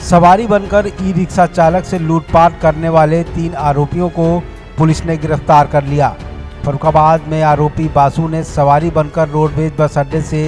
सवारी बनकर e rickshaw चालक से लूटपाट करने वाले 3 आरोपियों को पुलिस ने गिरफ्तार कर लिया। फर्रुखाबाद में आरोपी बासु ने सवारी बनकर रोडवेज बस अड्डे से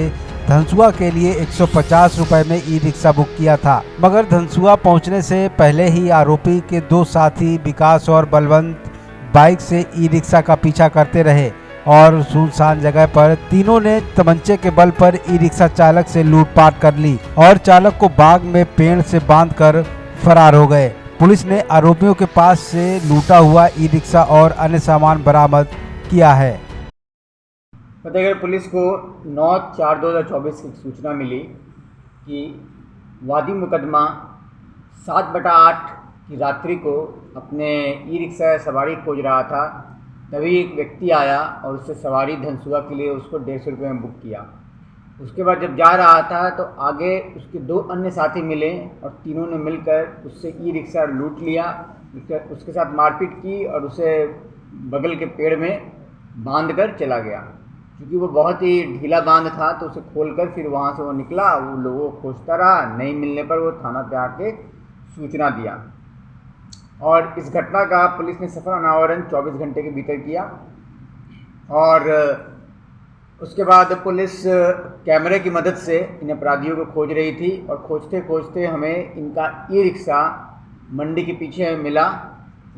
धनसुआ के लिए 150 रुपए में ई रिक्शा बुक किया था, मगर धनसुआ पहुंचने से पहले ही आरोपी के 2 साथी विकास और बलवंत बाइक से ई रिक्शा का पीछा करते रहे और सुनसान जगह पर तीनों ने तमंचे के बल पर ई रिक्शा चालक से लूटपाट कर ली और चालक को बाग में पेड़ से बांधकर फरार हो गए। पुलिस ने आरोपियों के पास से लूटा हुआ ई रिक्शा और अन्य सामान बरामद किया है। फतेहगढ़ पुलिस को 9/4/2024 की सूचना मिली कि वादी मुकदमा 7/8 की रात्रि को अपने ई रिक्शा सवारी खोज रहा था, तभी एक व्यक्ति आया और उससे सवारी धनसुआ के लिए उसको 150 रुपये में बुक किया। उसके बाद जब जा रहा था तो आगे उसके 2 अन्य साथी मिले और तीनों ने मिलकर उससे ई रिक्शा लूट लिया, उसके साथ मारपीट की और उसे बगल के पेड़ में बांधकर चला गया। क्योंकि वो बहुत ही ढीला बांध था तो उसे खोलकर फिर वहाँ से वो निकला, वो लोगों को खोजता रहा, नहीं मिलने पर वो थाना पे आके सूचना दिया और इस घटना का पुलिस ने सफल अनावरण 24 घंटे के भीतर किया। और उसके बाद पुलिस कैमरे की मदद से इन अपराधियों को खोज रही थी और खोजते खोजते हमें इनका ई रिक्शा मंडी के पीछे मिला।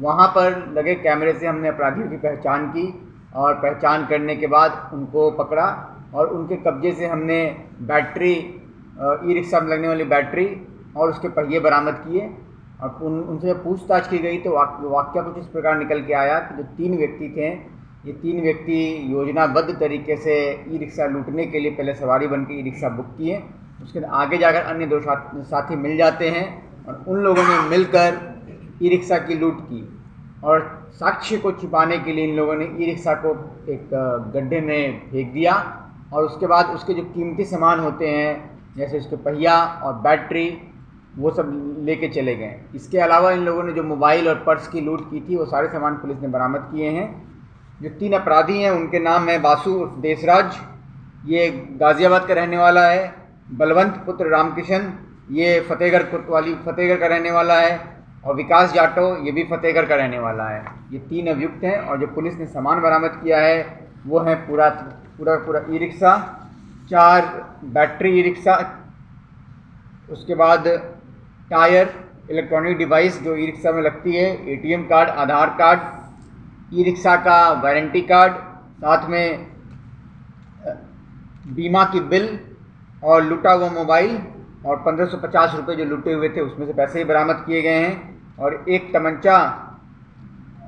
वहाँ पर लगे कैमरे से हमने अपराधियों की पहचान की और पहचान करने के बाद उनको पकड़ा और उनके कब्जे से हमने बैटरी, ई रिक्शा में लगने वाली बैटरी और उसके पहिए बरामद किए और उनसे पूछताछ की गई तो वाकया कुछ इस प्रकार निकल के आया कि जो 3 व्यक्ति थे, ये 3 व्यक्ति योजनाबद्ध तरीके से ई रिक्शा लूटने के लिए पहले सवारी बनकर ई रिक्शा बुक किए। उसके आगे जाकर अन्य 2 साथी मिल जाते हैं और उन लोगों ने मिलकर ई रिक्शा की लूट की और साक्ष्य को छिपाने के लिए इन लोगों ने ई रिक्शा को एक गड्ढे में फेंक दिया और उसके बाद उसके जो कीमती सामान होते हैं जैसे उसके पहिया और बैटरी वो सब लेके चले गए। इसके अलावा इन लोगों ने जो मोबाइल और पर्स की लूट की थी वो सारे सामान पुलिस ने बरामद किए हैं। जो 3 अपराधी हैं उनके नाम है बासु उर्फ देसराज, ये गाज़ियाबाद का रहने वाला है, बलवंत पुत्र रामकिशन, ये फतेहगढ़ कोतवाली फतेहगढ़ का रहने वाला है और विकास जाटो, ये भी फतेहगढ़ का रहने वाला है। ये 3 अभियुक्त हैं और जो पुलिस ने सामान बरामद किया है वो है पूरा e rickshaw, 4 battery e rickshaw, उसके बाद टायर, इलेक्ट्रॉनिक डिवाइस जो ई रिक्शा में लगती है, ATM कार्ड, आधार कार्ड, ई रिक्शा का वारंटी कार्ड, साथ में बीमा की बिल और लूटा हुआ मोबाइल और 1550 रुपये जो लूटे हुए थे उसमें से पैसे ही बरामद किए गए हैं और एक तमंचा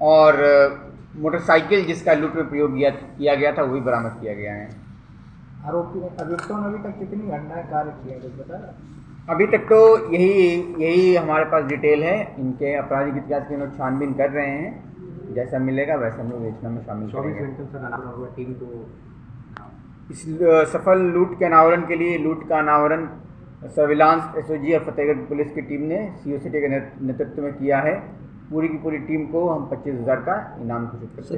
और मोटरसाइकिल जिसका लूट में प्रयोग किया गया था वो भी बरामद किया गया है। अभियुक्तों ने अभी तक कितनी घटनाएं कार्य की हैं कुछ बता रहा? अभी तक तो यही हमारे पास डिटेल है। इनके आपराधिक इतिहास की लोग छानबीन कर रहे हैं, जैसा मिलेगा वैसा हम लोग योजना में शामिल करेंगे। टीम को इस सफल लूट के अनावरण के लिए लूट का अनावरण सर्विलांस SOG और फतेहगढ़ पुलिस की टीम ने CO सिटी के नेतृत्व में किया है। पूरी की पूरी टीम को हम 25,000 का इनाम घोषित करते हैं।